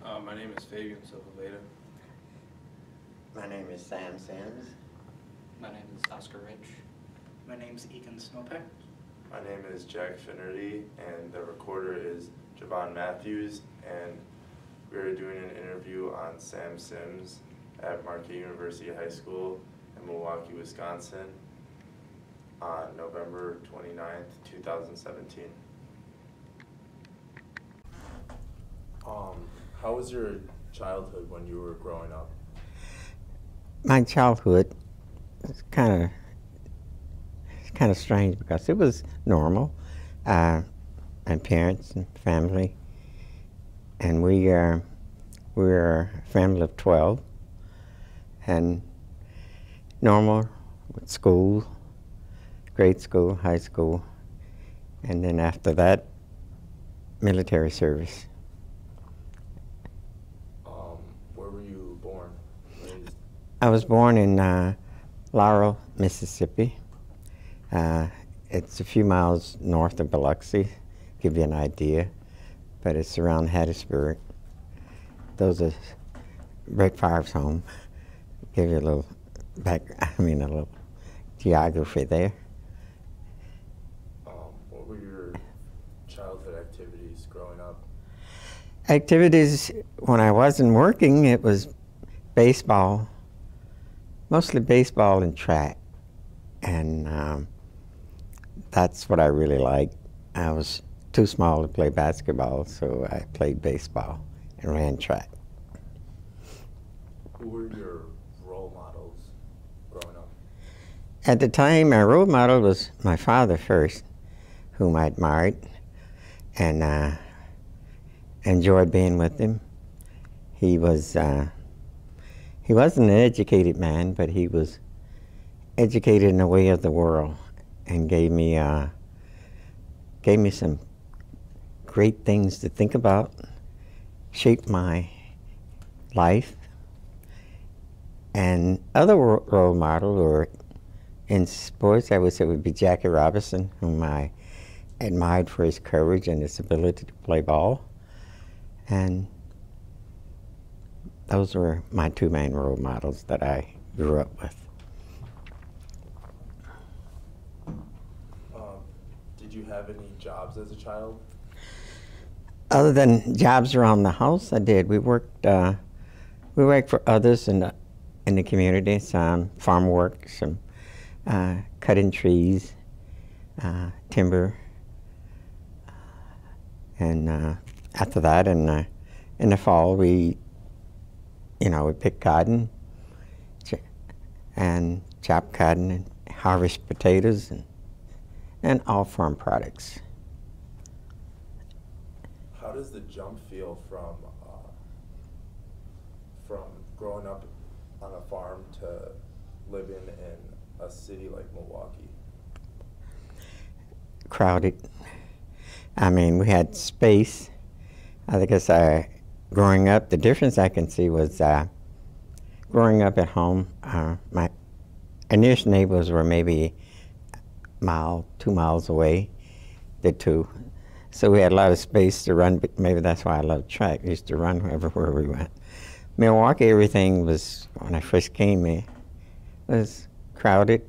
My name is Fabian Silva. My name is Sam Sims. My name is Oscar Rich. My name's Egan Snowpack. My name is Jack Finnerty, and the recorder is Javon Matthews, and we are doing an interview on Sam Sims at Marquette University High School in Milwaukee, Wisconsin on November 29th, 2017. How was your childhood when you were growing up? My childhood was kind of strange because it was normal. My parents and family, and we were a family of 12, and normal with school, grade school, high school, and then after that, military service. Where were you born? Raised? I was born in Laurel, Mississippi. It's a few miles north of Biloxi, give you an idea, but it's around Hattiesburg. Those are Brett Favre's home. Give you a little a little geography there. What were your childhood activities growing up? Activities, when I wasn't working, it was baseball, mostly baseball and track. And that's what I really liked. I was too small to play basketball, so I played baseball and ran track. Who were your role models growing up? At the time, my role model was my father first, whom I admired and enjoyed being with him. He wasn't an educated man, but he was educated in the way of the world, and gave me some great things to think about, shaped my life. And other role model, or in sports, I would say would be Jackie Robinson, whom I admired for his courage and his ability to play ball. And those were my two main role models that I grew up with. Did you have any jobs as a child? Other than jobs around the house, I did. We worked for others in the community. Some farm work, some cutting trees, timber, and after that, in the fall, we pick cotton and chop cotton and harvest potatoes and all farm products. How does the jump feel from growing up on a farm to living in a city like Milwaukee? Crowded. I mean, we had space. I guess growing up, the difference I can see was growing up at home, my nearest neighbors were maybe a mile, 2 miles away, the two. So we had a lot of space to run. Maybe that's why I loved track. We used to run everywhere we went. Milwaukee, everything was, when I first came here, was crowded.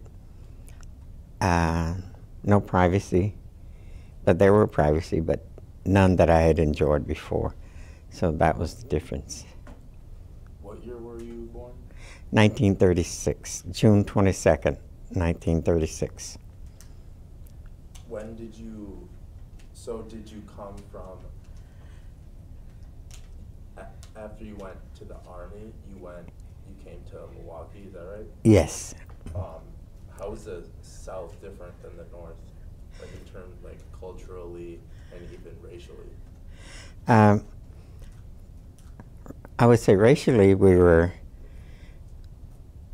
No privacy, but there were privacy, but none that I had enjoyed before. So that was the difference. What year were you born? 1936, June 22nd, 1936. When did you, did you come from, after you went to the Army, you came to Milwaukee, is that right? Yes. How is the South different than the North, like in terms, like culturally and even racially? I would say racially we were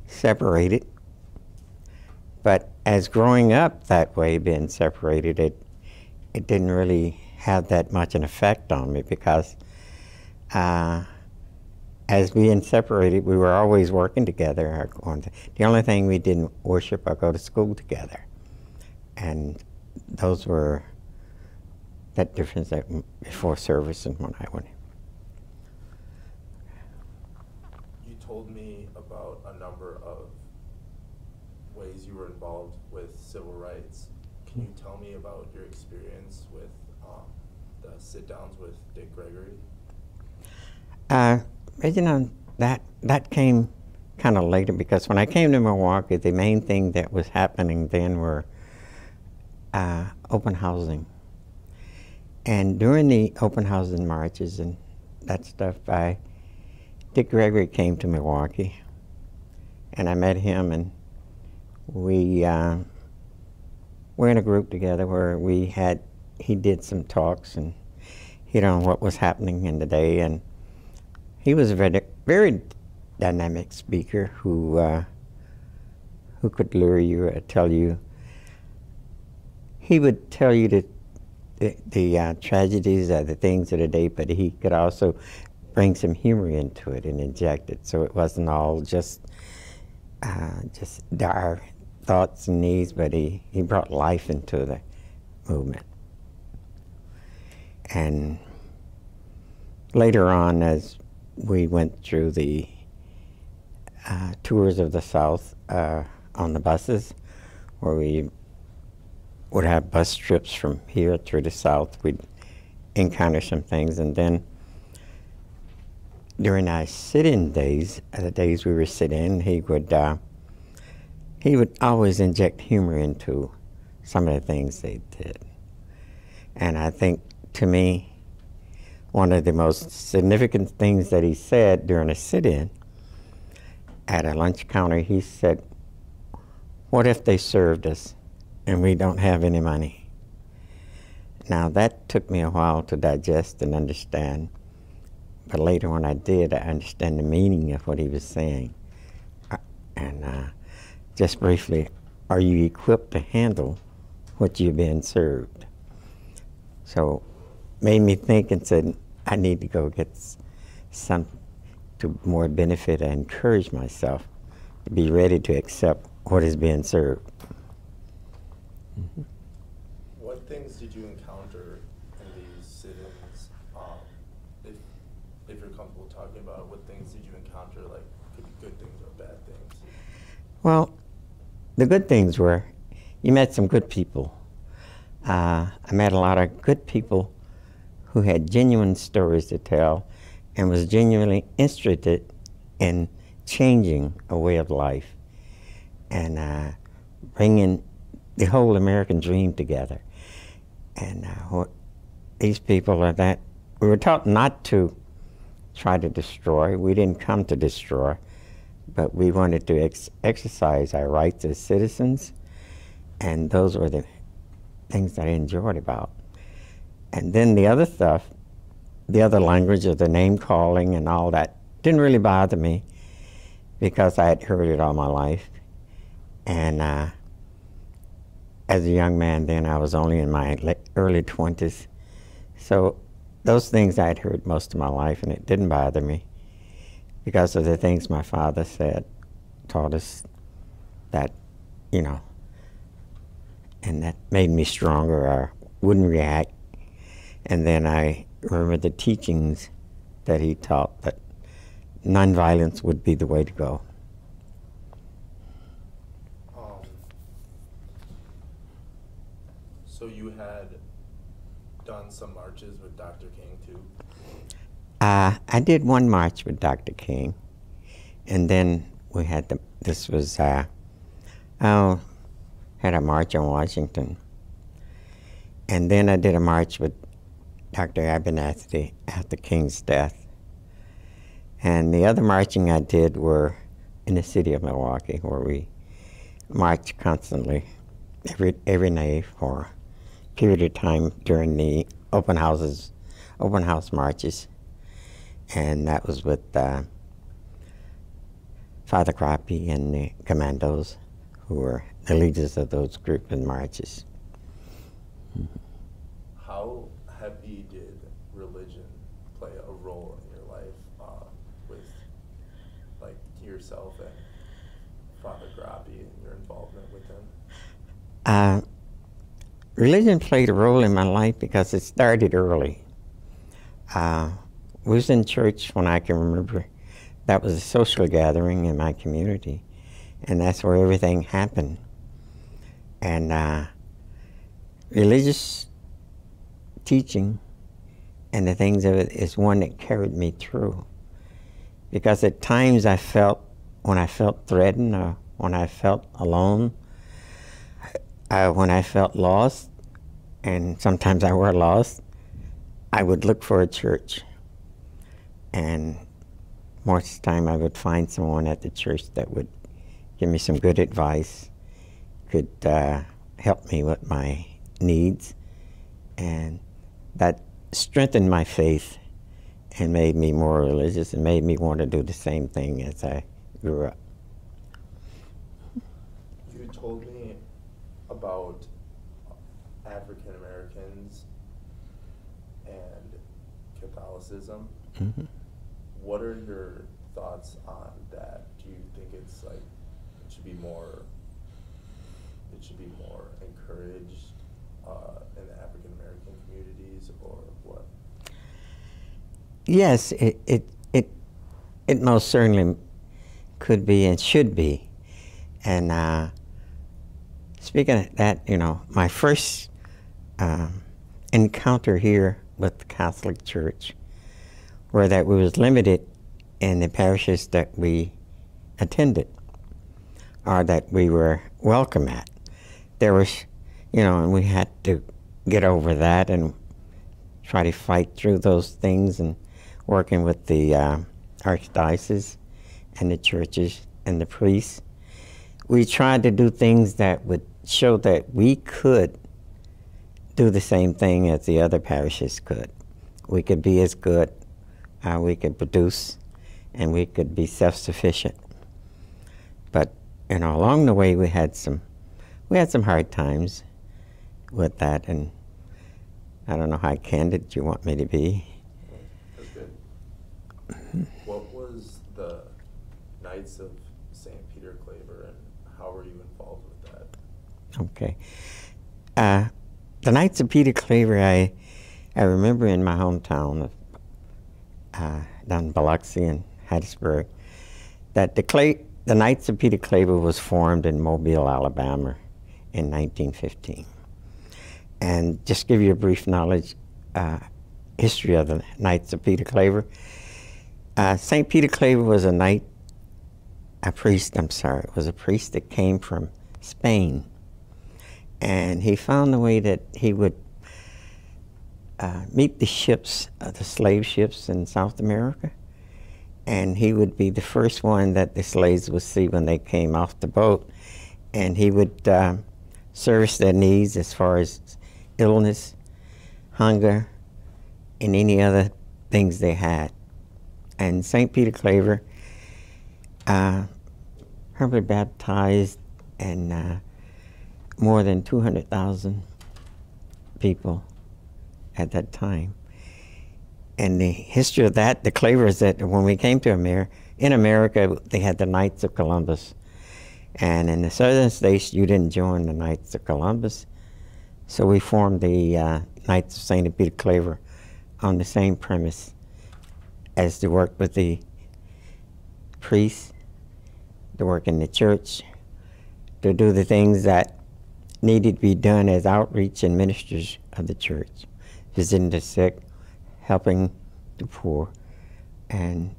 separated, but as growing up that way, being separated, it didn't really have that much an effect on me because as being separated, we were always working together. The only thing we didn't worship or go to school together. And those were that difference that before service and when I went in. told me about a number of ways you were involved with civil rights. Can you tell me about your experience with the sit-downs with Dick Gregory? But you know, that came kind of later, because when I came to Milwaukee, the main thing that was happening then were open housing. And during the open housing marches and that stuff, Dick Gregory came to Milwaukee, and I met him, and we were in a group together where he did some talks and hit on what was happening in the day, and he was a very, very dynamic speaker who could lure you or tell you. He would tell you the tragedies or the things of the day, but he could also bring some humor into it and inject it, so it wasn't all just dire thoughts and needs, but he brought life into the movement. And later on, as we went through the tours of the South on the buses, where we would have bus trips from here through the South, we'd encounter some things, and then during our sit-in days, the days we were sit-in, he would always inject humor into some of the things they did. And I think, to me, one of the most significant things that he said during a sit-in at a lunch counter, he said, "What if they served us and we don't have any money?" Now, that took me a while to digest and understand, but later when I did, I understand the meaning of what he was saying. Just briefly, are you equipped to handle what you're being served? So made me think and said, I need to go get some to more benefit and encourage myself to be ready to accept what is being served. Mm-hmm. What things did you encounter in these sit-ins? If you're comfortable talking about it, what things did you encounter, like could be good things or bad things? Well, the good things were you met some good people. I met a lot of good people who had genuine stories to tell and was genuinely interested in changing a way of life and bringing the whole American dream together. And these people are that, we were taught not to try to destroy. We didn't come to destroy, but we wanted to exercise our rights as citizens, and those were the things that I enjoyed about. And then the other stuff, the other language of the name calling and all that, didn't really bother me because I had heard it all my life. And as a young man then, I was only in my early 20s. So those things I had heard most of my life, and it didn't bother me because of the things my father said, taught us that, you know, and that made me stronger. I wouldn't react. And then I remember the teachings that he taught, that nonviolence would be the way to go. So you had done some marches with Dr. King too? I did one march with Dr. King, and then we had had a march on Washington, and then I did a march with Dr. Abernathy after King's death. And the other marching I did were in the city of Milwaukee, where we marched constantly every day for a period of time during the open house marches. And that was with Father Crappie and the commandos, who were the leaders of those group and marches. Mm-hmm. How heavy did religion play a role in your life with like yourself and Father Crappie and your involvement with him? Religion played a role in my life because it started early. We was in church when I can remember that was a social gathering in my community, and that's where everything happened. And religious teaching and the things of it is one that carried me through. Because at times when I felt threatened, or when I felt alone, when I felt lost, and sometimes I were lost, I would look for a church. And most of the time I would find someone at the church that would give me some good advice, could help me with my needs, and that strengthened my faith and made me more religious and made me want to do the same thing as I grew up. You told me about African Americans and Catholicism. Mm-hmm. What are your thoughts on that? Do you think it's like it should be more encouraged in the African American communities, or what? Yes, it most certainly could be and should be. And speaking of that, you know, my first encounter here with the Catholic Church were that we was limited in the parishes that we attended, or that we were welcome at. There was, you know, and we had to get over that and try to fight through those things, and working with the archdiocese and the churches and the priests. We tried to do things that would show that we could do the same thing as the other parishes could. We could be as good, we could produce, and we could be self-sufficient. But, you know, along the way we had some hard times with that, and I don't know how candid you want me to be. That's good. What was the Knights of St. Peter Claver, and how were you involved with that? Okay. The Knights of Peter Claver, I remember in my hometown of down in Biloxi and Hattiesburg, that the Knights of Peter Claver was formed in Mobile, Alabama in 1915. And just give you a brief history of the Knights of Peter Claver. St. Peter Claver was a priest that came from Spain. And he found a way that he would meet the ships, the slave ships in South America, and he would be the first one that the slaves would see when they came off the boat, and he would service their needs as far as illness, hunger, and any other things they had. And St. Peter Claver probably baptized and more than 200,000 people at that time. And the history of that, the Claver, is that when we came to America, they had the Knights of Columbus. And in the southern states, you didn't join the Knights of Columbus. So we formed the Knights of St. Peter Claver on the same premise as to work with the priests, to work in the church, to do the things that needed to be done as outreach and ministers of the church, visiting the sick, helping the poor, and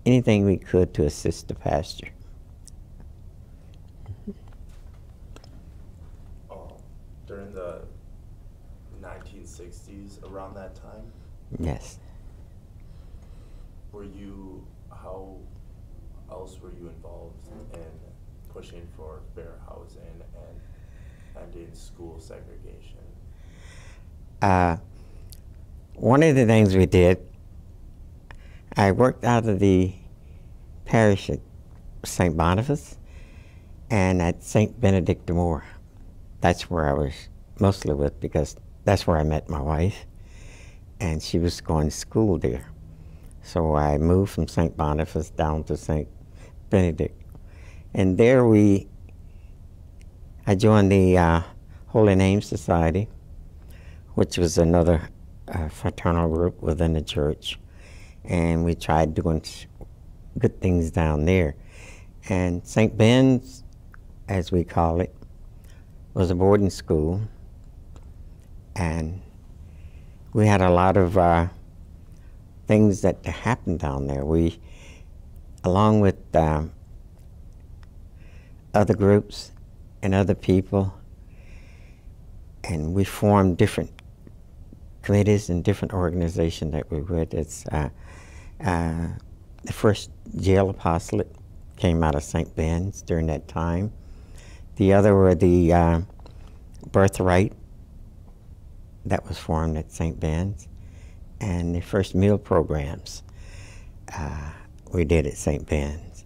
anything we could to assist the pastor. During the 1960s, around that time? Yes. How else were you involved in pushing for fair housing and ending school segregation? One of the things we did, I worked out of the parish at St. Boniface and at St. Benedict de Moor. That's where I was mostly with, because that's where I met my wife, and she was going to school there. So I moved from St. Boniface down to St. Benedict. And there I joined the Holy Name Society, which was another good things down there. And St. Ben's, as we call it, was a boarding school, and we had a lot of things that happened down there. We, along with other groups and other people, and we formed different committees and different organizations that we would. It's the first jail apostolate came out of St. Ben's during that time. The other were the Birthright that was formed at St. Ben's, and the first meal programs we did at St. Ben's.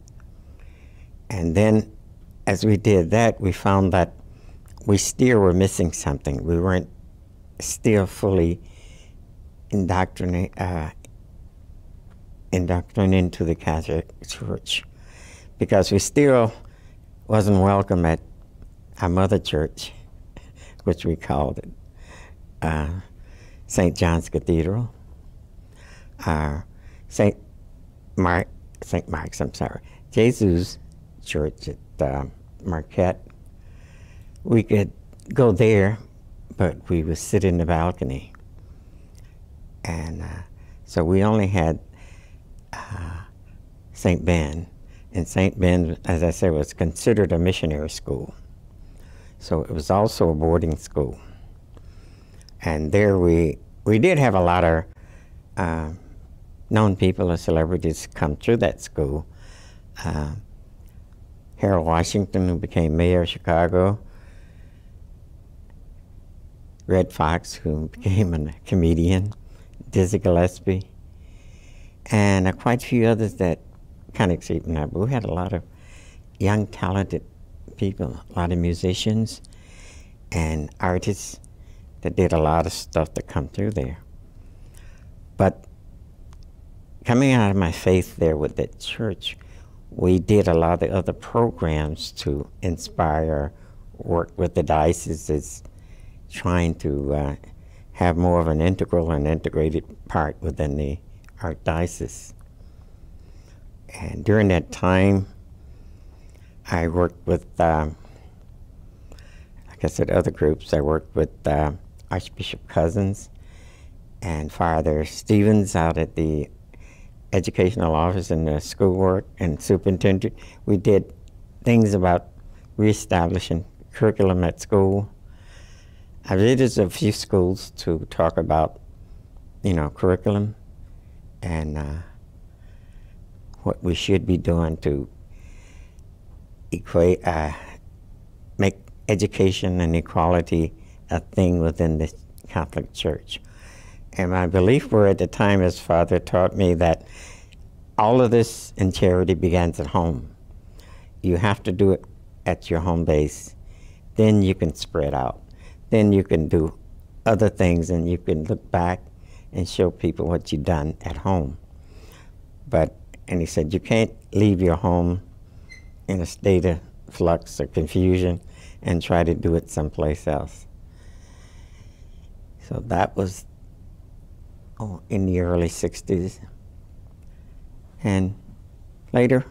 And then as we did that, we found that we still were missing something. We weren't still fully indoctrinated into the Catholic Church, because we still wasn't welcome at our mother church, which we called it St. John's Cathedral, St. Mark's, Jesus Church at Marquette. We could go there, but we would sit in the balcony. And so we only had St. Ben, and St. Ben, as I said, was considered a missionary school. So it was also a boarding school. And there we did have a lot of known people or celebrities come through that school. Harold Washington, who became mayor of Chicago, Red Fox, who became a comedian, Dizzy Gillespie, and quite a few others that kind of escaped now. But we had a lot of young, talented people, a lot of musicians and artists that did a lot of stuff that come through there. But coming out of my faith there with that church, we did a lot of other programs to inspire, work with the dioceses, trying to have more of an integral and integrated part within the archdiocese. And during that time, I worked with, like I said, other groups. I worked with Archbishop Cousins and Father Stevens out at the educational office and the schoolwork and superintendent. We did things about reestablishing curriculum at school. I visited a few schools to talk about, curriculum and what we should be doing to make education and equality a thing within the Catholic Church. And my belief were at the time, as Father taught me, that all of this in charity begins at home. You have to do it at your home base. Then you can spread out. Then you can do other things, and you can look back and show people what you've done at home. And he said, you can't leave your home in a state of flux or confusion and try to do it someplace else. So that was in the early 60s. And later,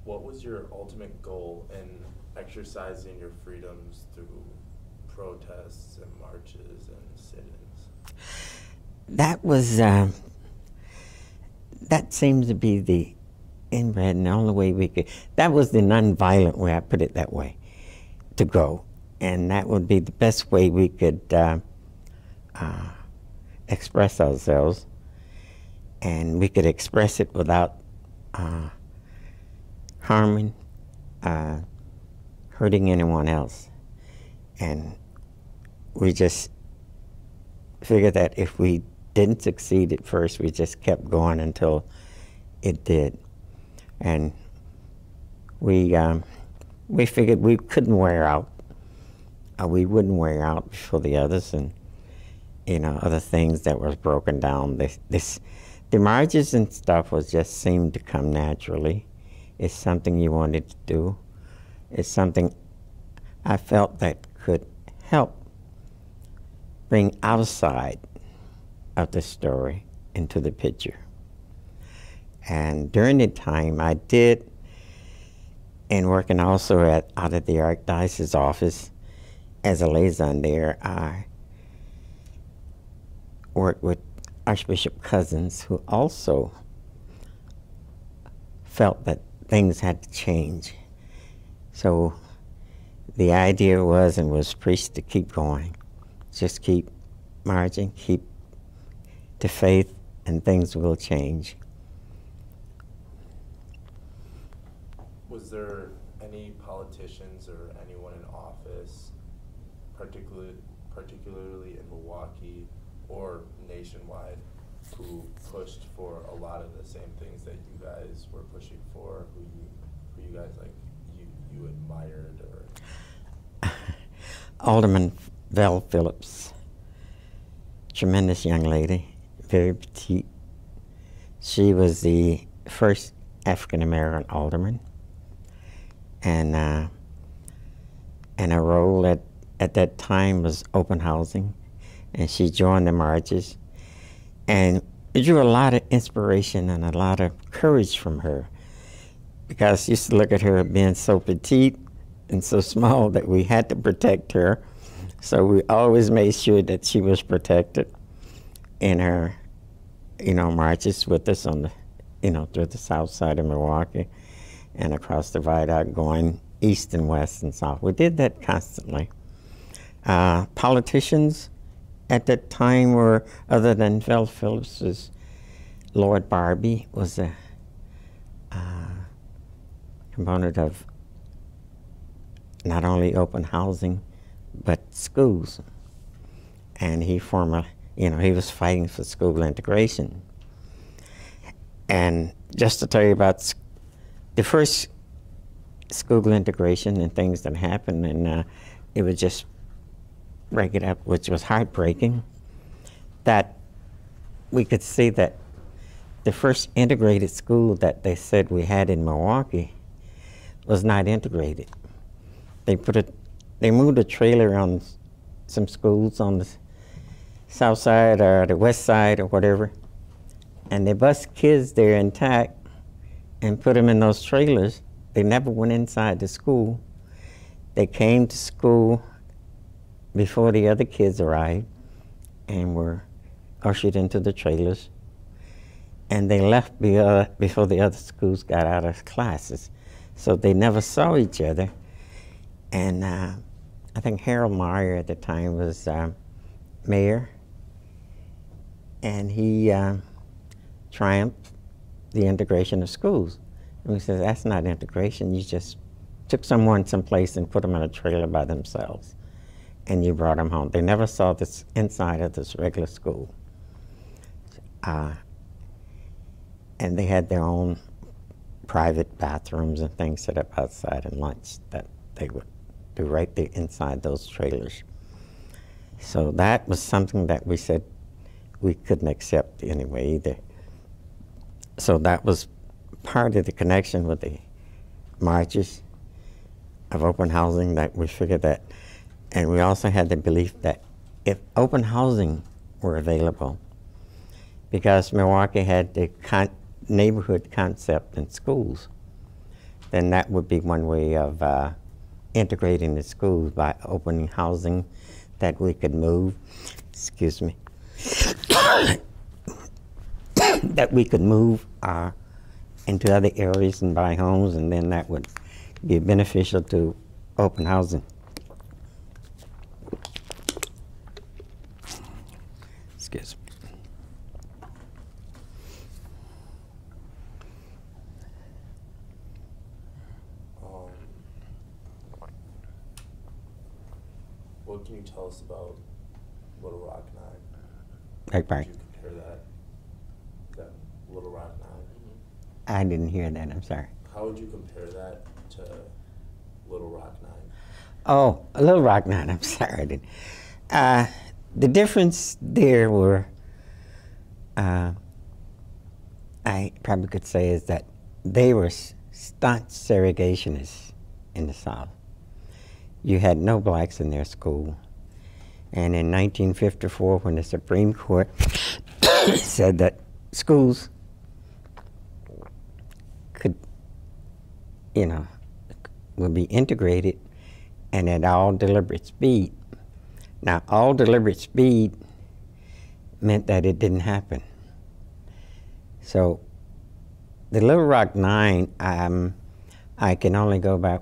what was your ultimate goal in exercising your freedoms through protests and marches and sit-ins? that was, that seems to be the inbred and the only way we could, that was the nonviolent way, I put it that way, to go. And that would be the best way we could express ourselves, and we could express it without harming, hurting anyone else. And we just figured that if we didn't succeed at first, we just kept going until it did. And we figured we couldn't wear out. We wouldn't wear out before the others, and other things that was broken down. The marches and stuff was just seemed to come naturally. It's something you wanted to do. It's something I felt that could help bring outside of the story into the picture. And during the time I did, and working also out of the Archdiocese office as a liaison there, I worked with Archbishop Cousins, who also felt that things had to change. So the idea was preached to keep going. Just keep marching, keep the faith, and things will change. Was there any politicians or anyone in office, particularly in Milwaukee or nationwide, who pushed for a lot of the same things that you guys were pushing for, who you guys you admired? Or Alderman Val Phillips, tremendous young lady, very petite. She was the first African American alderman, and her role at that time was open housing, and she joined the marches, and it drew a lot of inspiration and a lot of courage from her, because I used to look at her being so petite and so small that we had to protect her. So we always made sure that she was protected in her, marches with us on the, through the south side of Milwaukee and across the viaduct going east and west and south. We did that constantly. Politicians at that time were, other than Val Phillips's, Lord Barbie was a component of not only open housing, but schools. And he he was fighting for school integration. And just to tell you about the first school integration and things that happened, and it would just break it up, which was heartbreaking, that we could see that the first integrated school that they said we had in Milwaukee was not integrated. They moved a trailer on some schools on the south side or the west side or whatever, and they bust kids there intact and put them in those trailers. They never went inside the school. They came to school before the other kids arrived and were ushered into the trailers, and they left before the other schools got out of classes. So they never saw each other. And I think Harold Meyer at the time was mayor, and he triumphed the integration of schools. And we said, that's not integration. You just took someone someplace and put them in a trailer by themselves, and you brought them home. They never saw this inside of this regular school. And they had their own private bathrooms and things set up outside, and lunch that they would do right there inside those trailers. So that was something that we said we couldn't accept anyway either. So that was part of the connection with the marches of open housing, that we figured that. And we also had the belief that if open housing were available, because Milwaukee had the neighborhood concept in schools, then that would be one way of integrating the schools, by opening housing that we could move, excuse me, that we could move into other areas and buy homes, and then that would be beneficial to open housing. Excuse me. What can you tell us about Little Rock 9? Right. Could you compare that Little Rock 9? I didn't hear that, I'm sorry. How would you compare that to Little Rock 9? Oh, Little Rock 9, I'm sorry. I didn't. The difference there were, I probably could say, is that they were staunch segregationists in the South. You had no blacks in their school. And in 1954, when the Supreme Court said that schools could, would be integrated and at all deliberate speed. Now, all deliberate speed meant that it didn't happen. So, the Little Rock Nine, I can only go back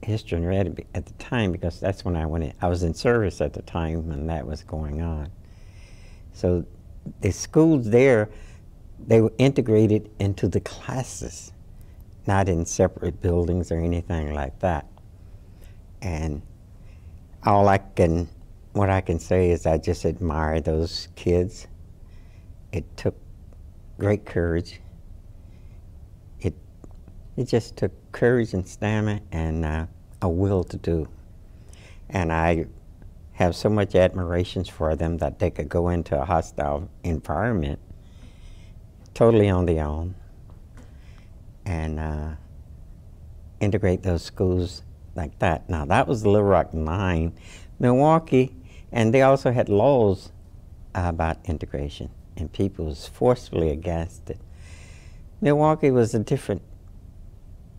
history and read it at the time because that's when I went in. I was in service at the time when that was going on. So, the schools there, they were integrated into the classes, not in separate buildings or anything like that. And what I can say is I just admire those kids. It took great courage. It just took courage and stamina and a will to do. And I have so much admiration for them that they could go into a hostile environment totally on their own and integrate those schools like that. Now, that was the Little Rock Nine. Milwaukee, and they also had laws about integration, and people was forcefully against it. Milwaukee was a different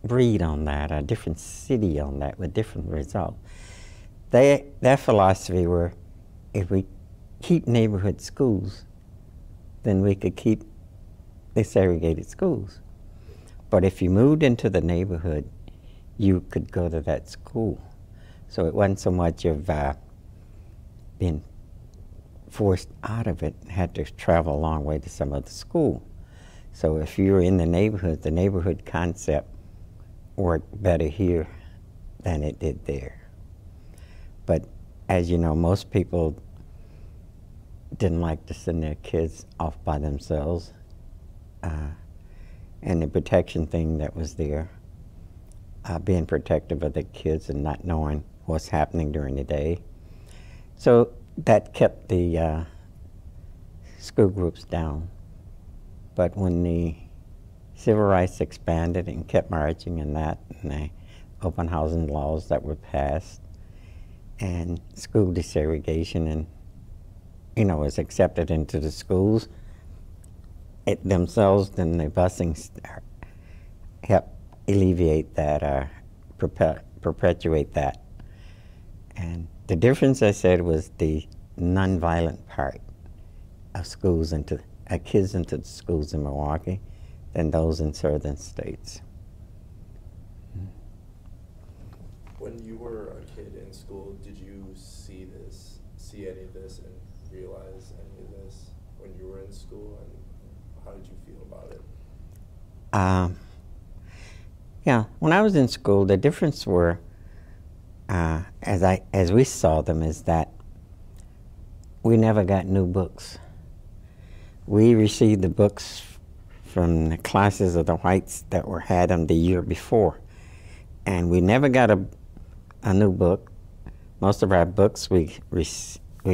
breed on that, a different city on that with different results. Their philosophy were, if we keep neighborhood schools, then we could keep the segregated schools. But if you moved into the neighborhood, you could go to that school. So it wasn't so much of being forced out of it, had to travel a long way to some other school. So if you were in the neighborhood concept worked better here than it did there. But as you know, most people didn't like to send their kids off by themselves. And the protection thing that was there, being protective of the kids and not knowing what's happening during the day. So that kept the school groups down. But when the civil rights expanded and kept marching and the open housing laws that were passed and school desegregation and, was accepted into the schools themselves, then the busing helped alleviate that, perpetuate that. And the difference, I said, was the nonviolent part of schools kids into the schools in Milwaukee than those in southern states. When you were a kid in school, did you see any of this and realize any of this when you were in school, and how did you feel about it? Yeah, when I was in school, the difference were, as we saw them, is that we never got new books. We received the books from the classes of the whites that had them the year before, and we never got a new book. Most of our books we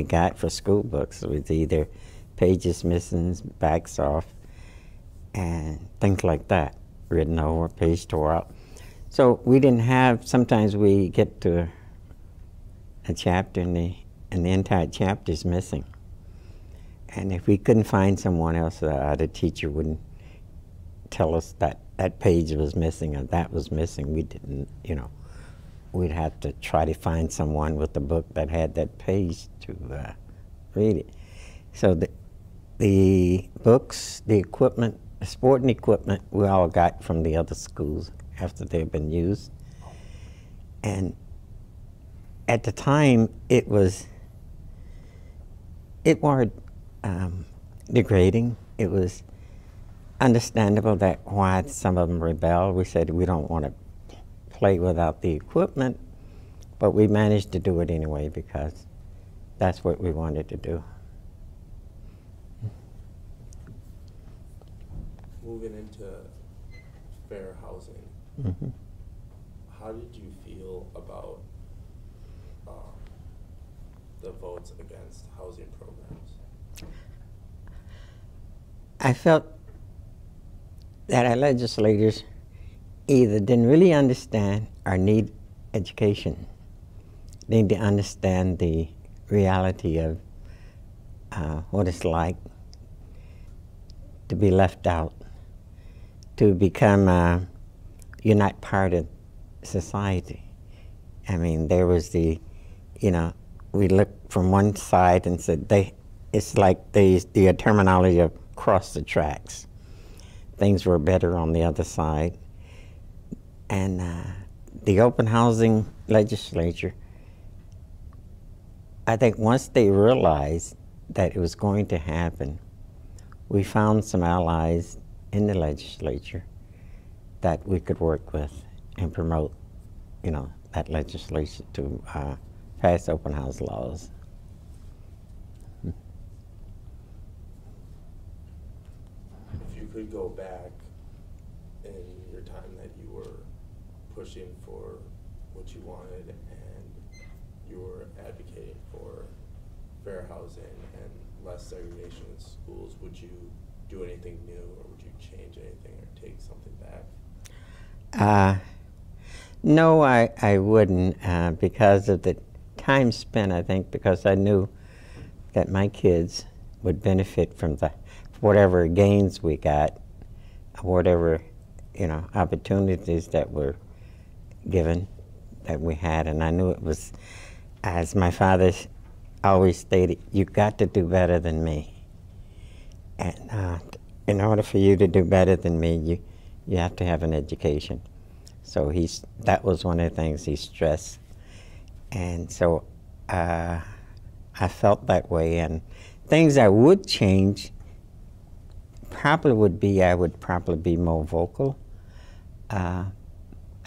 got for school books was either pages missing, backs off, and things like that, written over, page tore out. So we didn't have, sometimes we get to a chapter and the entire chapter is missing. And if we couldn't find someone else, the teacher wouldn't tell us that that page was missing or that was missing. We didn't, we'd have to try to find someone with the book that had that page to read it. So the books, the equipment, the sporting equipment, we all got from the other schools after they've been used. And at the time, it was degrading. It was understandable that why some of them rebelled. We said we don't want to play without the equipment, but we managed to do it anyway because that's what we wanted to do. Moving into fair housing, Mm-hmm. how did you feel about the votes against housing programs? I felt that our legislators either didn't really understand or need education. They need to understand the reality of what it's like to be left out, to become, you're not part of society. I mean, there was the, you know, we looked from one side and said, it's like the terminology of cross the tracks. Things were better on the other side. And the open housing legislature, I think once they realized that it was going to happen, we found some allies in the legislature that we could work with and promote, you know, that legislation to pass open house laws. If you could go back in your time that you were pushing for what you wanted and you were advocating for fair housing and less segregation in schools, would you do anything new, or would you change anything or take something back? No, I wouldn't, because of the time spent, I think, because I knew that my kids would benefit from whatever gains we got, whatever, you know, opportunities that were given, that we had. And I knew it was, as my father always stated, you got to do better than me. And in order for you to do better than me, you have to have an education. So that was one of the things he stressed. And so I felt that way. And things I would change probably would be, I would probably be more vocal. I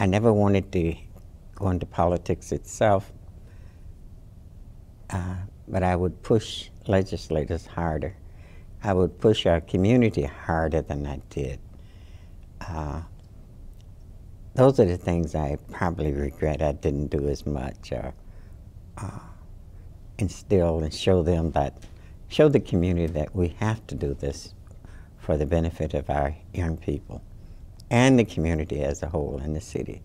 never wanted to go into politics itself, but I would push legislators harder. I would push our community harder than I did. Those are the things I probably regret I didn't do as much, or instill and show the community that we have to do this for the benefit of our young people and the community as a whole in the city.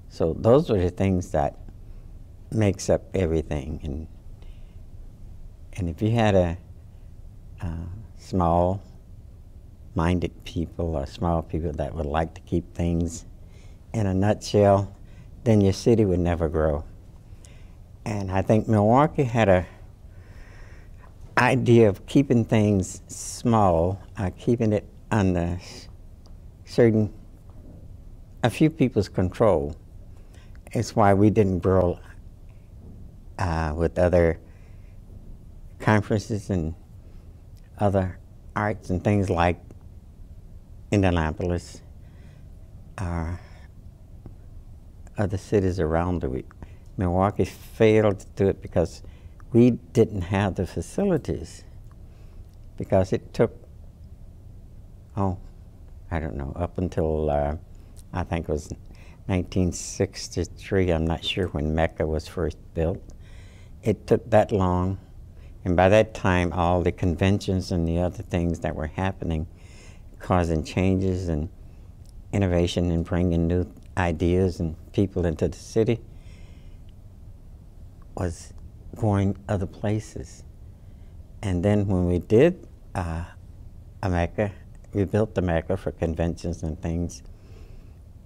So those are the things that makes up everything. And if you had a small-minded people or small people that would like to keep things in a nutshell, then your city would never grow. And I think Milwaukee had a idea of keeping things small, keeping it under a few people's control. It's why we didn't grow with other conferences and other arts and things like Indianapolis, other cities around the week. Milwaukee failed to do it because we didn't have the facilities, because it took, I don't know, up until I think it was 1963, I'm not sure when Mecca was first built. It took that long, and by that time all the conventions and the other things that were happening, causing changes and innovation and bringing new ideas and people into the city, was going other places. And then when we did a Mecca, we built the Mecca for conventions and things,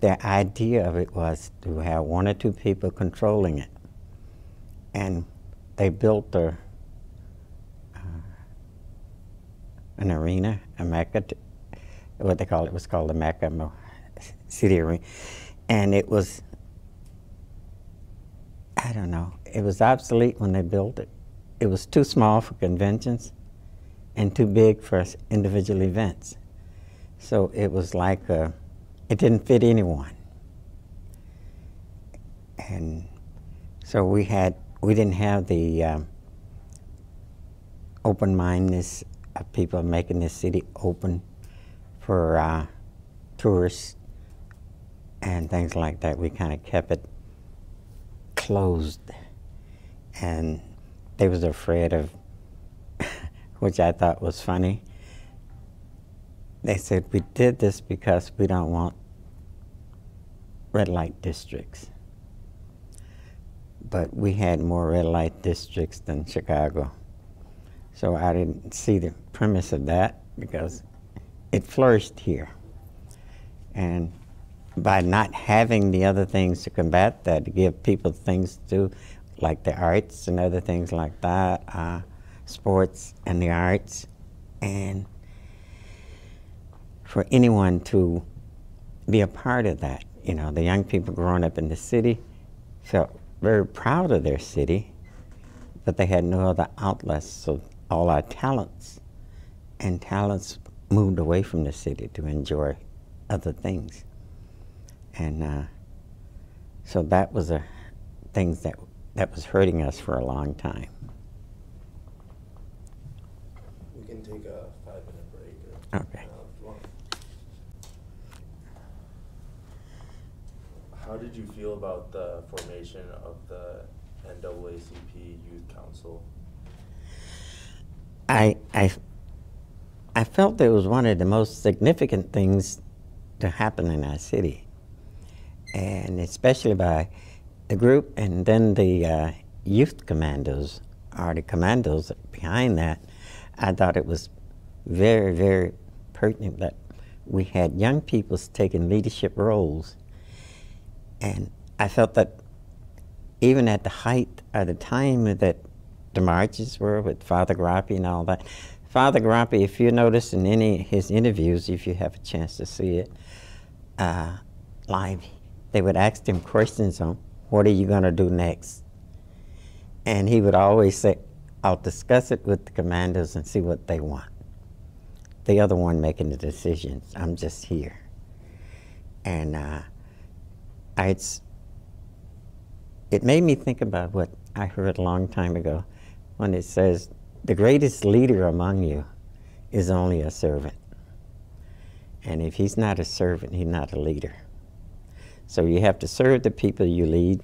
the idea of it was to have one or two people controlling it. And they built an arena, a Mecca, what they call it was called the Mecca City Arena. And it was, I don't know, it was obsolete when they built it. It was too small for conventions and too big for individual events. So it was like, it didn't fit anyone. And so we didn't have the open-mindedness of people making the city open for tourists and things like that. We kind of kept it closed. And they was afraid of, which I thought was funny, they said, we did this because we don't want red light districts. But we had more red light districts than Chicago. So I didn't see the premise of that, because it flourished here. And by not having the other things to combat that, to give people things to do, like the arts and other things like that, sports and the arts, and for anyone to be a part of that. You know, the young people growing up in the city felt very proud of their city, but they had no other outlets, so all our talents moved away from the city to enjoy other things. And so that was a thing that was hurting us for a long time. We can take a 5-minute break. Or, Okay. if you want. How did you feel about the formation of the NAACP Youth Council? I felt it was one of the most significant things to happen in our city, and especially by the group and then the youth commandos, or the commandos behind that. I thought it was very, very pertinent that we had young people taking leadership roles. And I felt that even at the height of the time that the marches were with Father Grappi and all that, Father Grappi, if you notice in any of his interviews, if you have a chance to see it live, they would ask him questions on, what are you going to do next? And he would always say, I'll discuss it with the commandos and see what they want. The other one making the decisions. I'm just here. And it made me think about what I heard a long time ago when it says, the greatest leader among you is only a servant. And if he's not a servant, he's not a leader. So you have to serve the people you lead.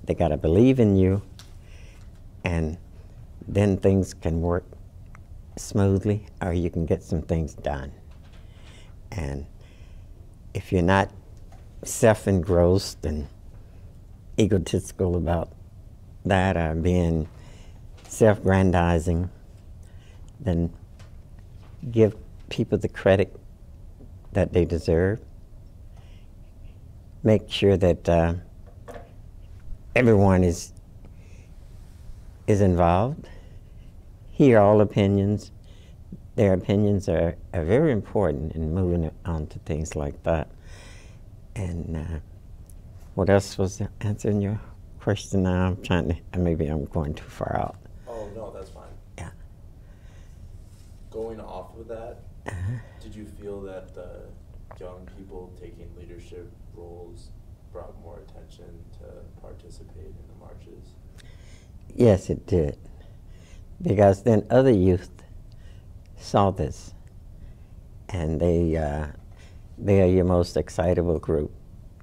They got to believe in you, and then things can work smoothly, or you can get some things done. And if you're not self-engrossed and egotistical about that, or being self-grandizing, then give people the credit that they deserve. Make sure that everyone is involved. Hear all opinions. Their opinions are very important in moving on to things like that. And what else was answering your question now? I'm trying to, maybe I'm going too far out. Oh, no, that's fine. Yeah. Going off of that, did you feel that the young people taking leadership roles brought more attention to participate in the marches? Yes, it did. Because then other youth saw this, and they are your most excitable group,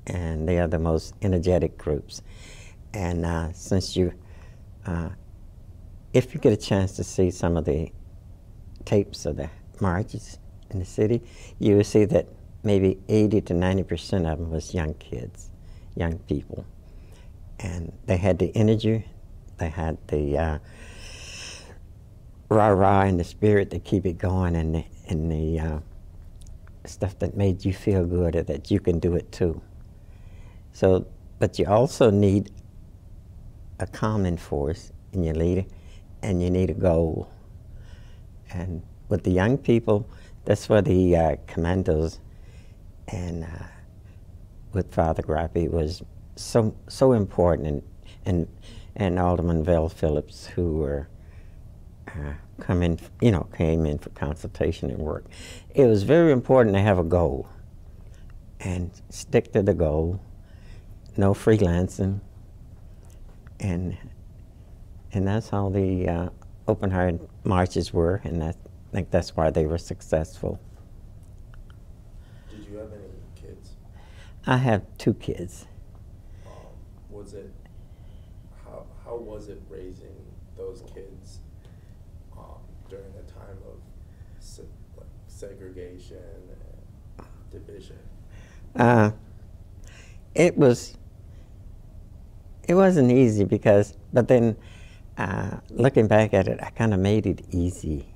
and they are the most energetic groups. And since you, if you get a chance to see some of the tapes of the marches in the city, you will see that maybe 80 to 90% of them was young kids, young people. And they had the energy, they had the rah-rah and the spirit to keep it going, and the stuff that made you feel good, or that you can do it too. So, but you also need a common force in your leader, and you need a goal. And with the young people, that's where the commandos and with Father Grappi was so important, and Alderman Vel Phillips, who were came in for consultation and work. It was very important to have a goal and stick to the goal. No freelancing, and that's how the open heart marches were, and I think that's why they were successful. Did you have any kids? I have 2 kids. Was it, how was it raising those kids during a time of segregation and division? It wasn't easy but then looking back at it, I kind of made it easy,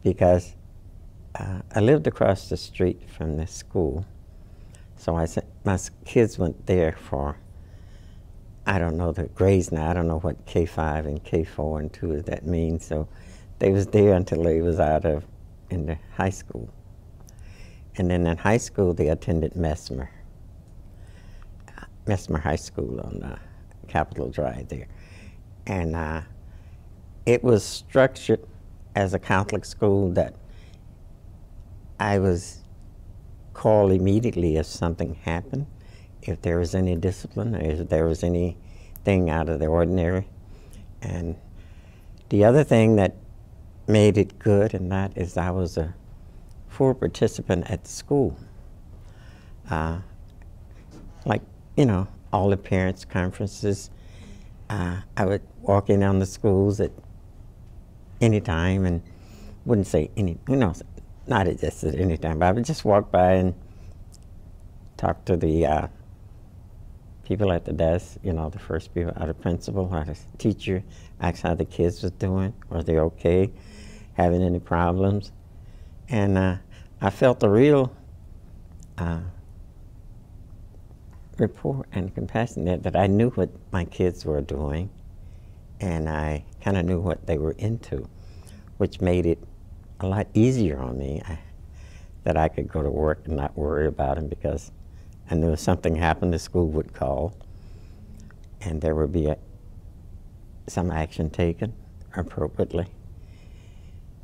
because I lived across the street from the school, so my kids went there for, I don't know the grades now, I don't know what K5 and K4 and 2 that means, so they was there until they was in the high school. And then in high school, they attended Mesmer High School on Capitol Drive there. And it was structured as a Catholic school that I was called immediately if something happened, if there was any discipline, or if there was anything out of the ordinary. And the other thing that made it good, and that is I was a full participant at the school. Like, you know, all the parents' conferences, I would walk in on the schools at any time and wouldn't say any, you know, not just at any time, but I would just walk by and talk to the people at the desk, you know, the first people, the principal, or the teacher, ask how the kids was doing, were they okay, having any problems. And I felt a real rapport and compassion that I knew what my kids were doing, and I kind of knew what they were into, which made it a lot easier on me that I could go to work and not worry about them, because I knew if something happened, the school would call, and there would be some action taken appropriately.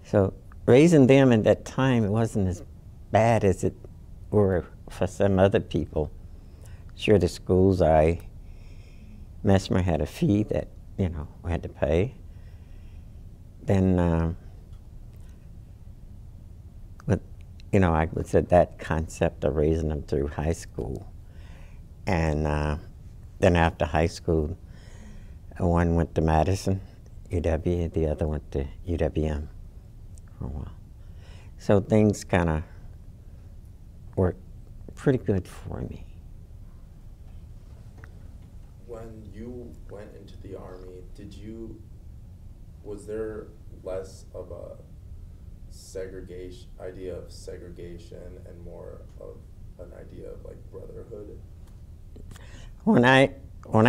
So raising them at that time, it wasn't as bad as it were for some other people. Sure, the schools Mesmer had a fee that, you know, we had to pay. Then, you know, I would say that concept of raising them through high school. And then after high school, one went to Madison, UW, the other went to UWM for a while. So things kind of worked pretty good for me. When you went into the Army, was there less of a idea of segregation and more of an idea of like brotherhood? When I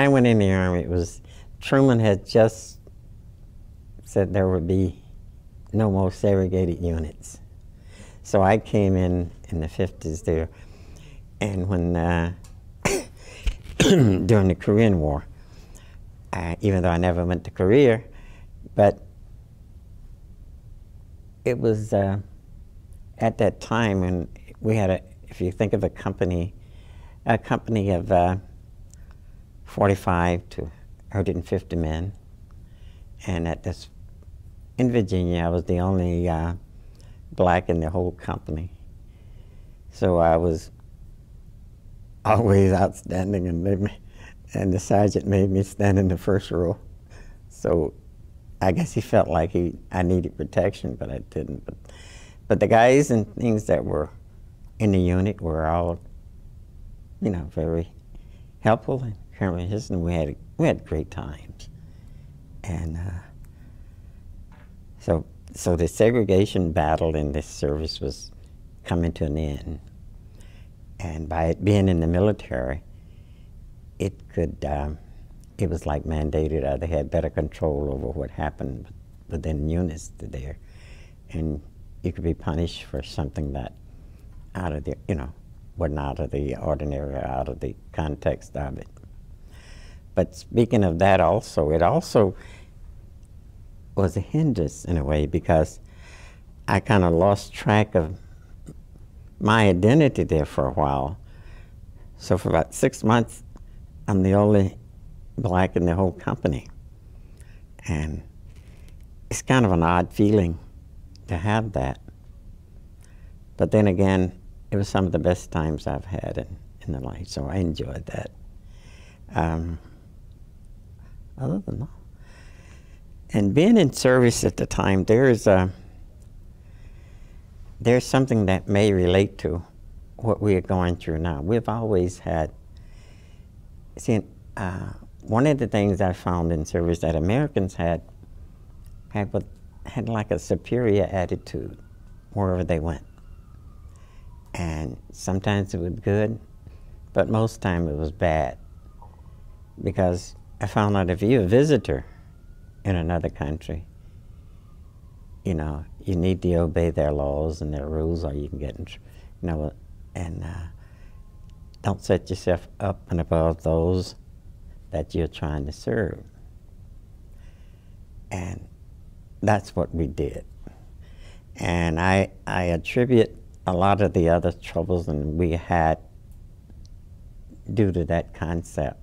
went in the Army, it was, Truman had just said there would be no more segregated units. So I came in the 50s there, and when during the Korean War, even though I never went to Korea, but it was at that time when we had if you think of a company of 45 to 150 men, and in Virginia, I was the only black in the whole company. So I was always outstanding, and the sergeant made me stand in the first row. So I guess he felt like I needed protection, but I didn't. But the guys and things that were in the unit were all, you know, very helpful and courageous, and we had great times. And so the segregation battle in this service was coming to an end. And by it being in the military, it was like mandated. They had better control over what happened within units there. And you could be punished for something that wasn't out of the ordinary, out of the context of it. But speaking of that also, it also was a hindrance in a way, because I kind of lost track of my identity there for a while. So for about 6 months, I'm the only black in the whole company. And it's kind of an odd feeling to have that. But then again, it was some of the best times I've had in the life, so I enjoyed that. Other than that, and being in service at the time, there's something that may relate to what we are going through now. We've always had, one of the things I found in service that Americans had like a superior attitude wherever they went. And sometimes it was good, but most time it was bad. Because I found out if you're a visitor in another country, you know, you need to obey their laws and their rules, or you can get in, and don't set yourself up and above those that you're trying to serve. And that's what we did. And I attribute a lot of the other troubles that we had due to that concept.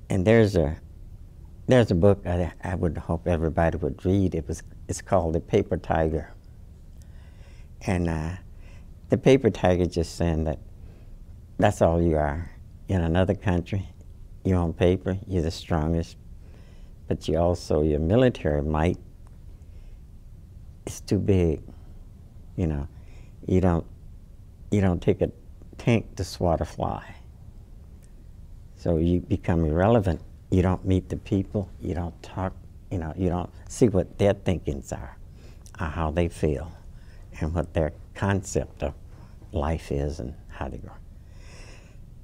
And there's a book I would hope everybody would read. It's called The Paper Tiger. And the paper tiger just saying that that's all you are. In another country, you're on paper, you're the strongest, but you also, your military might is too big. You know, you don't take a tank to swat a fly. So you become irrelevant. You don't meet the people, you don't talk, you don't see what their thinkings are, or how they feel, and what their concept of life is and how they grow.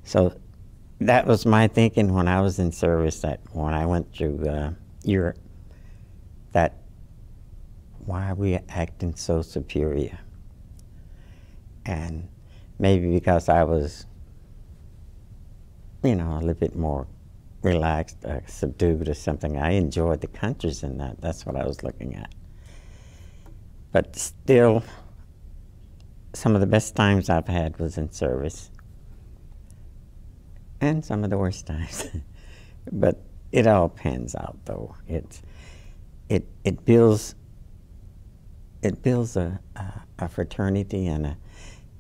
So that was my thinking when I was in service, that when I went through Europe, that why are we acting so superior? And maybe because I was, a little bit more relaxed, subdued or something. I enjoyed the countries in that. That's what I was looking at. But still, some of the best times I've had was in service. And some of the worst times. But it all pans out, though. It builds a fraternity and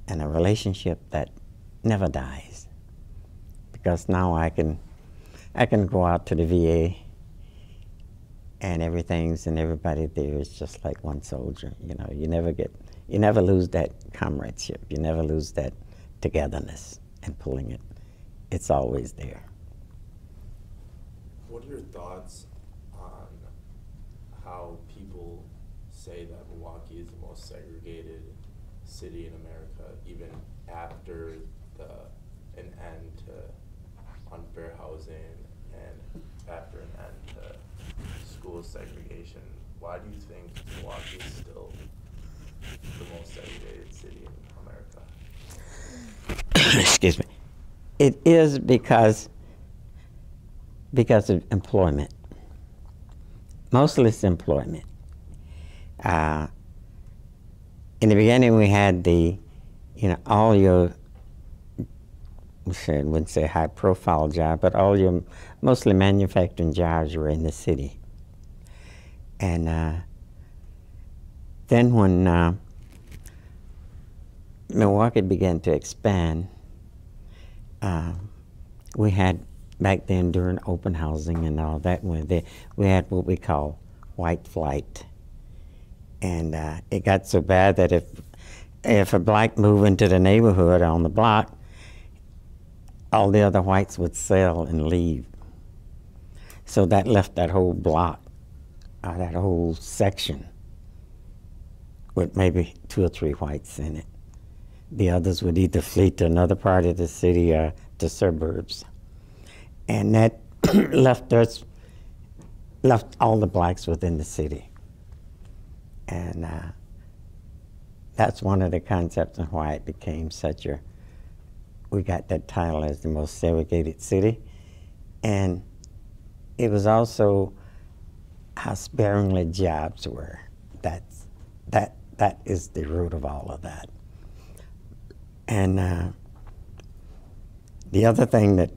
a relationship that never dies. Because now I can go out to the VA and everybody there is just like one soldier. You never lose that comradeship. You never lose that togetherness and pulling it. It's always there. What are your thoughts on how people say that Milwaukee is the most segregated city in America, even after an end to unfair housing and after an end to school segregation? Why do you think Milwaukee is still the most segregated city in America? Excuse me. It is because of employment. Mostly it's employment. In the beginning we had all your, I wouldn't say high profile job, but all your mostly manufacturing jobs were in the city. And then when Milwaukee began to expand, we had, back then during open housing and all that, we had what we call white flight. And it got so bad that if a black moved into the neighborhood on the block, all the other whites would sell and leave. So that left that whole block, that whole section, with maybe 2 or 3 whites in it. The others would either flee to another part of the city or to suburbs. And that left all the blacks within the city. And that's one of the concepts of why it became we got that title as the most segregated city. And it was also how sparingly jobs were. That is the root of all of that. And the other thing that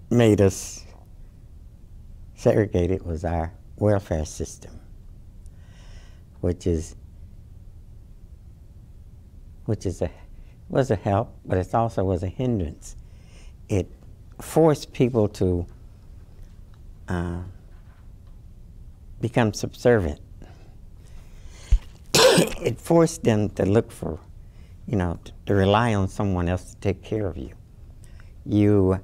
made us segregated was our welfare system, which was a help, but it also was a hindrance. It forced people to become subservient. It forced them to look for, to rely on someone else to take care of you. You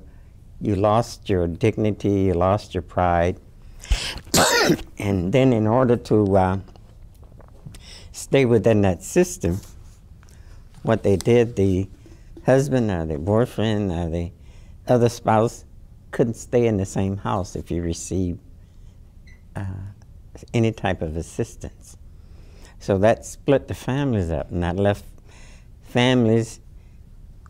lost your dignity, you lost your pride, And then in order to stay within that system, what they did, the husband or the boyfriend or the other spouse couldn't stay in the same house if you received any type of assistance. So that split the families up, and that left families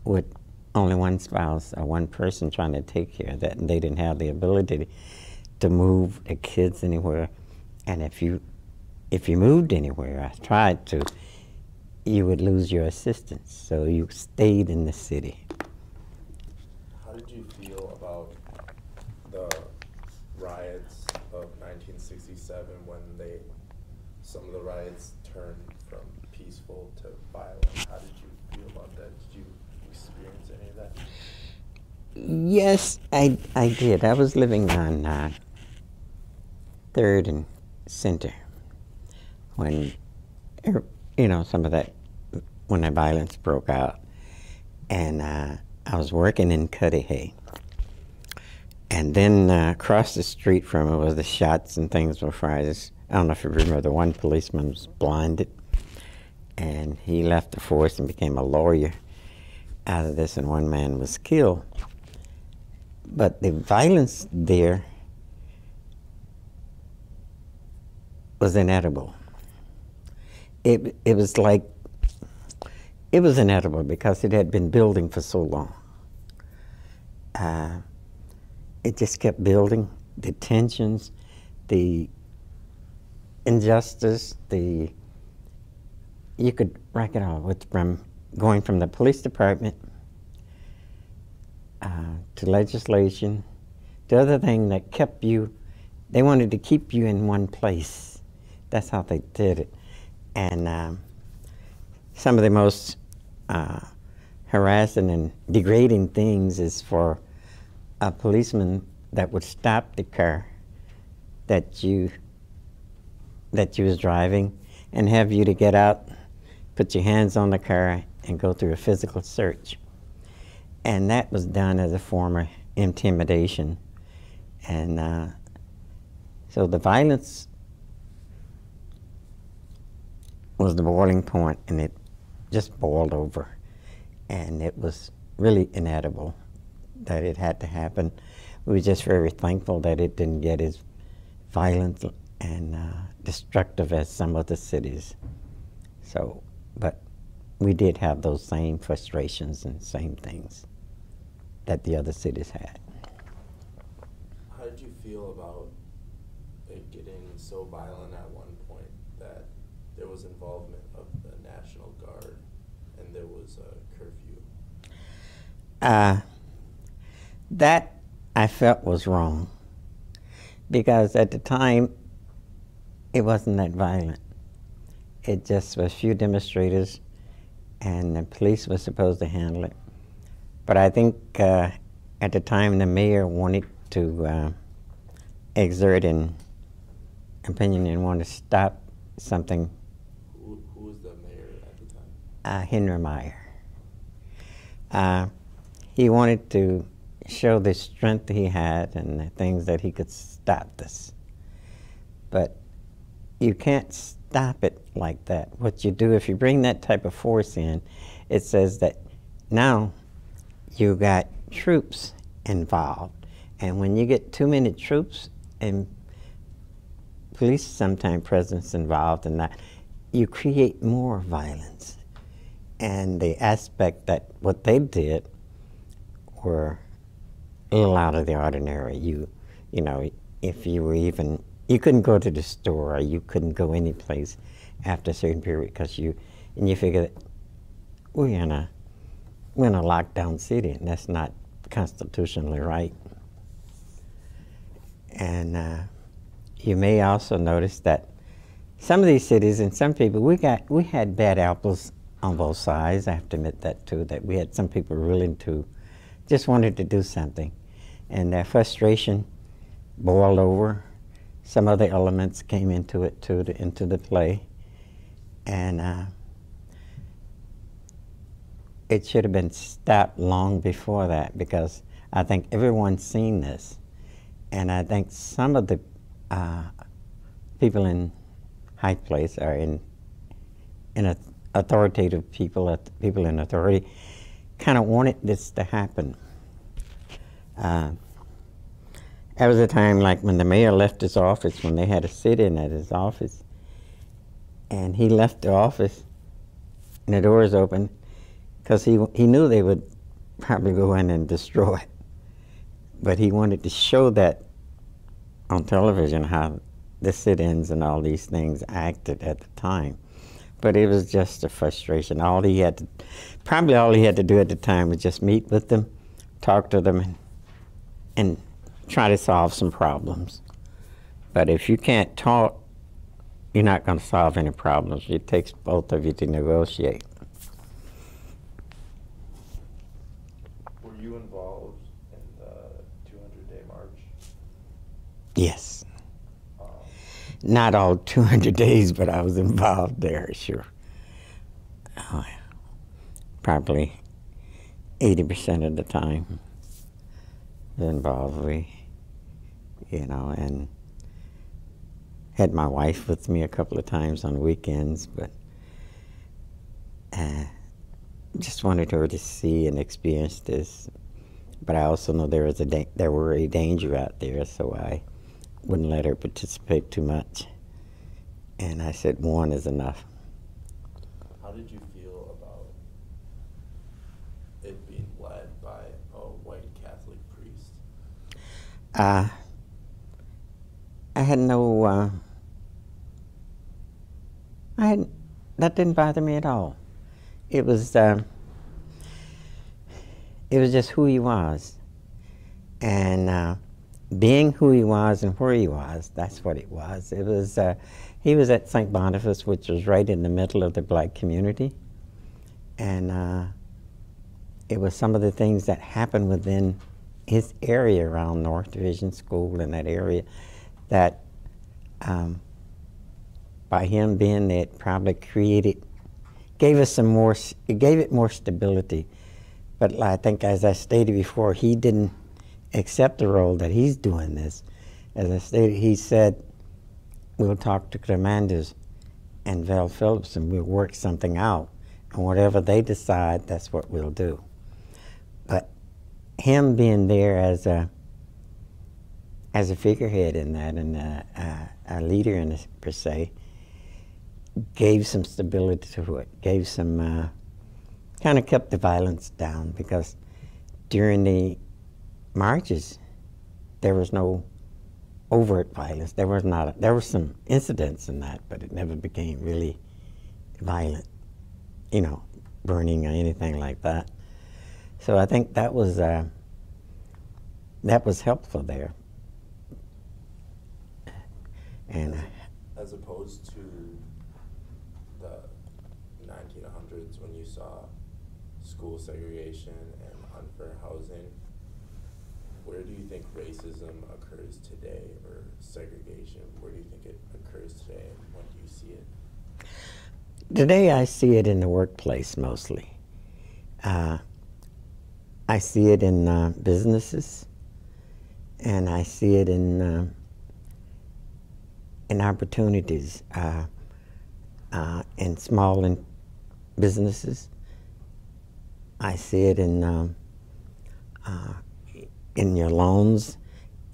with only one spouse or one person trying to take care of that, and they didn't have the ability to move the kids anywhere. And if you moved anywhere, I tried to, you would lose your assistance. So you stayed in the city. How did you feel about the riots of 1967 when some of the riots turned from peaceful to violent? How did you feel about that? Did you experience any of that? Yes, I did. I was living on 3rd and Center when, some of that, when the violence broke out. And I was working in Cudahy. And then across the street from it was the shots and things were fired. I don't know if you remember, the one policeman was blinded, and he left the force and became a lawyer out of this, and one man was killed. But the violence there was inedible. It was inedible because it had been building for so long. It just kept building, the tensions, the injustice, you could rack it all, from going from the police department to legislation. The other thing that kept you, they wanted to keep you in one place. That's how they did it. And some of the most harassing and degrading things is for a policeman that would stop the car that you was driving and have you to get out, put your hands on the car, and go through a physical search. And that was done as a form of intimidation. And so the violence was the boiling point, and it just boiled over. And it was really inedible that it had to happen. We were just very thankful that it didn't get as violent and destructive as some other cities. So, but we did have those same frustrations and same things that the other cities had. How did you feel about it getting so violent at one point that there was involvement of the National Guard and there was a curfew? That I felt was wrong, because at the time it wasn't that violent. It just was a few demonstrators, and the police was supposed to handle it. But I think at the time the mayor wanted to exert an opinion and wanted to stop something. Who was the mayor at the time? Henry Meyer. He wanted to show the strength he had and the things that he could stop this. But you can't stop it like that. What you do, if you bring that type of force in, it says that now you got troops involved. And when you get too many troops and police sometimes presence involved in that, you create more violence. And the aspect that what they did were a little out of the ordinary. You know, if you were even, you couldn't go to the store, or you couldn't go any place after a certain period, because you figure that we're in a lockdown city, and that's not constitutionally right. And you may also notice that some of these cities and some people, we had bad apples on both sides. I have to admit that too, that we had some people willing to, just wanted to do something. And their frustration boiled over. Some other elements came into it too, into the play. And it should have been stopped long before that, because I think everyone's seen this. And I think some of the people in high place or in authoritative people, people in authority, kind of wanted this to happen. There was a time like when the mayor left his office, when they had a sit-in at his office, and he left the office and the doors open because he knew they would probably go in and destroy it. But he wanted to show that on television how the sit-ins and all these things acted at the time. But it was just a frustration. Probably all he had to do at the time was just meet with them, talk to them, and try to solve some problems. But if you can't talk, you're not going to solve any problems. It takes both of you to negotiate. Were you involved in the 200-day march? Yes. Not all 200 days, but I was involved there, sure. Probably 80% of the time involved. And had my wife with me a couple of times on weekends, but just wanted her to see and experience this. But I also know there were a danger out there, so I wouldn't let her participate too much. And I said, one is enough. How did you feel about it being led by a white Catholic priest? I had no, that didn't bother me at all. It was just who he was. And being who he was and where he was, that's what it was. It was, he was at St. Boniface, which was right in the middle of the black community. And it was some of the things that happened within his area around North Division School and that area that by him being there, it probably gave us some more, it gave it more stability. But I think, as I stated before, he didn't accept the role that he's doing this. As I stated, he said, we'll talk to commanders and Val Phillips and we'll work something out. And whatever they decide, that's what we'll do. But him being there as a figurehead in that and a leader in this, per se, gave some stability to it, gave some, kind of kept the violence down, because during the marches, there was no overt violence. There were some incidents in that, but it never became really violent, burning or anything like that. So I think that was helpful there. And as opposed to the 1900s, when you saw school segregation and unfair housing, where do you think racism occurs today, or segregation? Where do you think it occurs today, and when do you see it? Today I see it in the workplace mostly. I see it in businesses, and I see it in opportunities in small businesses. I see it in your loans,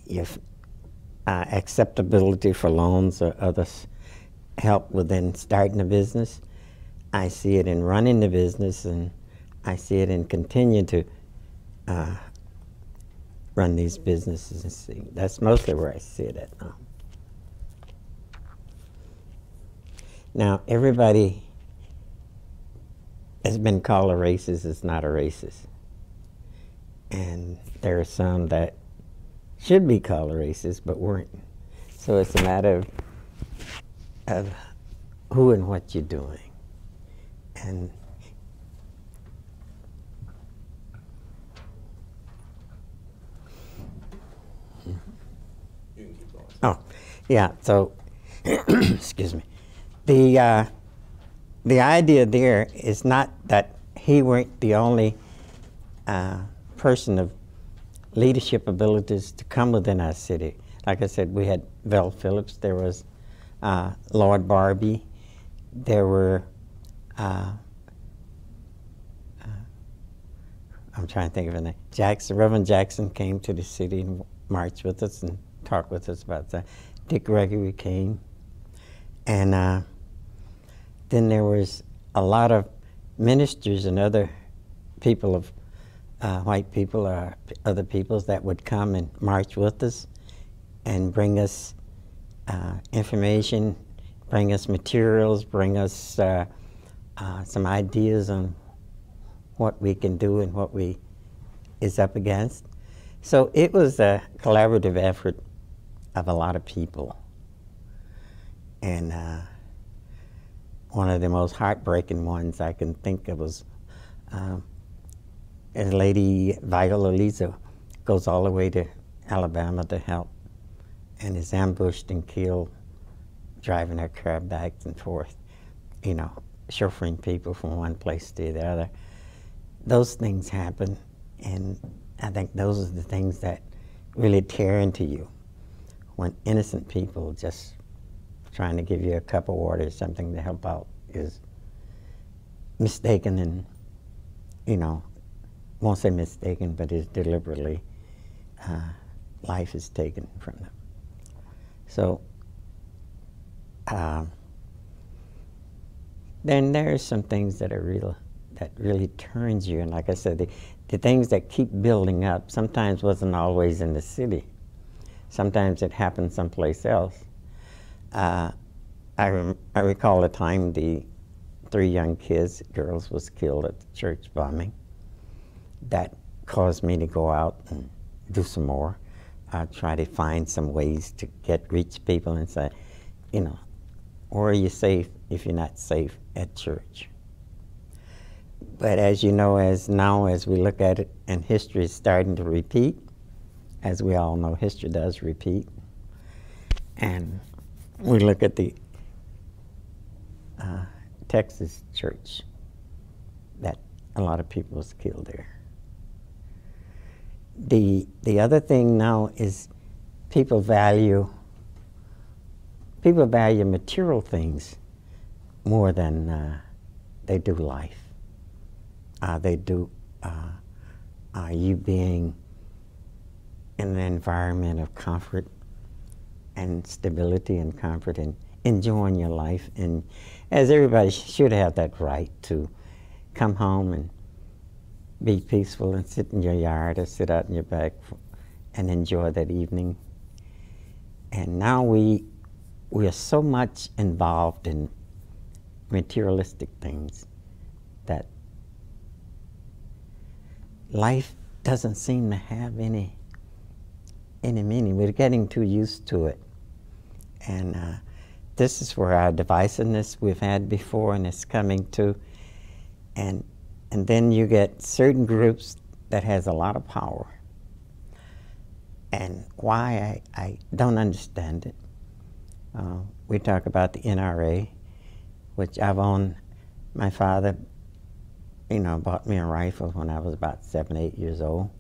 your acceptability for loans or others help within starting a business. I see it in running the business, and I see it in continuing to run these businesses. And see, that's mostly where I see it at now. Now, everybody has been called a racist is not a racist. And there are some that should be called a racist but weren't. So it's a matter of who and what you're doing. And You can keep going. oh, yeah, so excuse me. The idea there is not that he weren't the only person of leadership abilities to come within our city. like I said, we had Vel Phillips, there was Lord Barbie, there were, I'm trying to think of a name, Reverend Jackson came to the city and marched with us and talked with us about that. Dick Gregory came. And then there was a lot of ministers and other people of white people or other peoples that would come and march with us and bring us information, bring us materials, bring us some ideas on what we can do and what we is up against. So it was a collaborative effort of a lot of people. And one of the most heartbreaking ones I can think of was a lady, Viola Lisa, goes all the way to Alabama to help and is ambushed and killed driving her car back and forth, you know, chauffeuring people from one place to the other. Those things happen, and I think those are the things that really tear into you when innocent people just trying to give you a cup of water or something to help out is mistaken and, you know, won't say mistaken, but is deliberately, life is taken from them. So, then there's some things that are real, that really turns you, and like I said, the things that keep building up sometimes wasn't always in the city. Sometimes it happened someplace else. I recall a time the 3 young girls was killed at the church bombing. That caused me to go out and do some more. Try to find some ways to reach people and say, you know, where are you safe if you're not safe at church? But as you know, as we look at it, and history is starting to repeat, as we all know, history does repeat. And we look at the Texas church, that a lot of people was killed there. The other thing now is people value material things more than they do life. They do you being in an environment of comfort and stability and comfort and enjoying your life. And as everybody should have that right to come home and be peaceful and sit in your yard or sit out in your back and enjoy that evening. And now we are so much involved in materialistic things that life doesn't seem to have any meaning. We're getting too used to it. And this is where our divisiveness we've had before and it's coming to. And then you get certain groups that has a lot of power. And why, I don't understand it. We talk about the NRA, which I've owned. My father, you know, bought me a rifle when I was about 7, 8 years old.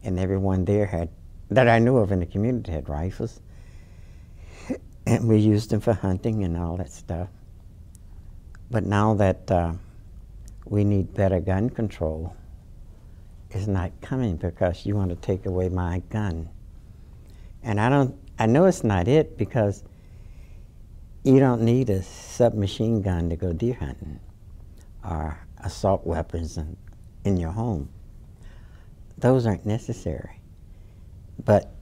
And everyone there that I knew of in the community had rifles. And we used them for hunting and all that stuff. But now that we need better gun control, it's not coming because you want to take away my gun. And I know it's not it because you don't need a submachine gun to go deer hunting or assault weapons in your home. Those aren't necessary. But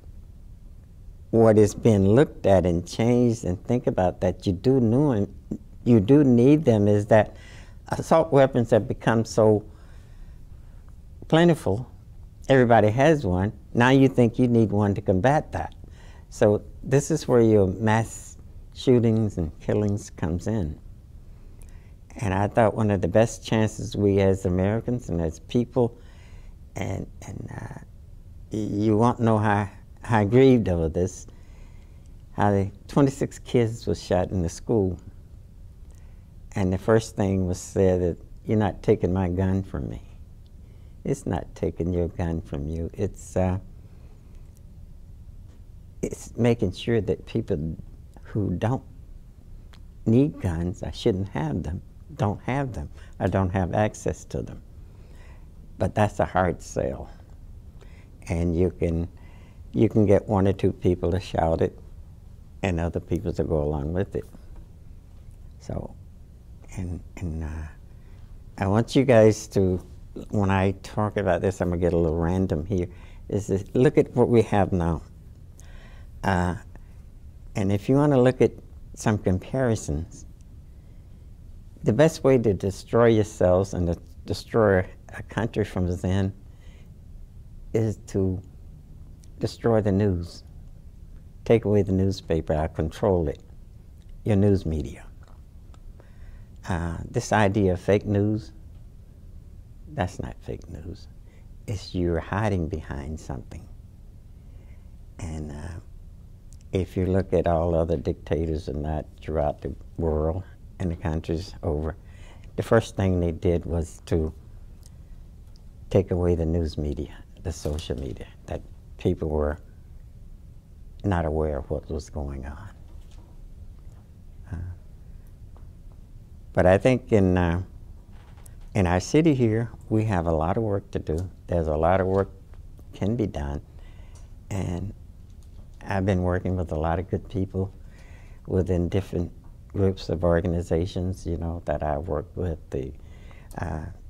what is being looked at and changed and think about that you do need them is that assault weapons have become so plentiful. Everybody has one. Now you think you need one to combat that. So this is where your mass shootings and killings comes in. And I thought one of the best chances we as Americans and as people, and you won't know how I grieved over this, how the 26 kids was shot in the school. And the first thing was said that you're not taking my gun from me. It's not taking your gun from you. It's it's making sure that people who don't need guns, I shouldn't have them, don't have them, or don't have access to them. But that's a hard sell. And you can get one or two people to shout it and other people to go along with it. So, I want you guys to, when I talk about this, I'm gonna get a little random here, is to look at what we have now. And if you want to look at some comparisons, the best way to destroy yourselves and to destroy a country from within is to destroy the news. Take away the newspaper, or control it, your news media. This idea of fake news, that's not fake news. It's you're hiding behind something. And if you look at all other dictators and that throughout the world and the countries over, the first thing they did was to take away the news media, the social media, that people were not aware of what was going on. But I think in our city here, we have a lot of work to do. There's a lot of work can be done. And I've been working with a lot of good people within different groups of organizations, you know, that I work with, the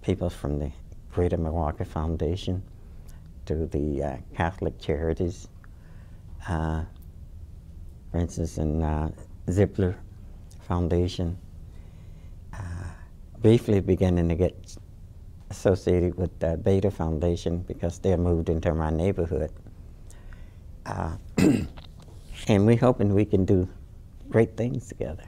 people from the Greater Milwaukee Foundation to the Catholic Charities. For instance, in Zippler Foundation, briefly beginning to get associated with the Beta Foundation because they're moved into my neighborhood. And we're hoping we can do great things together.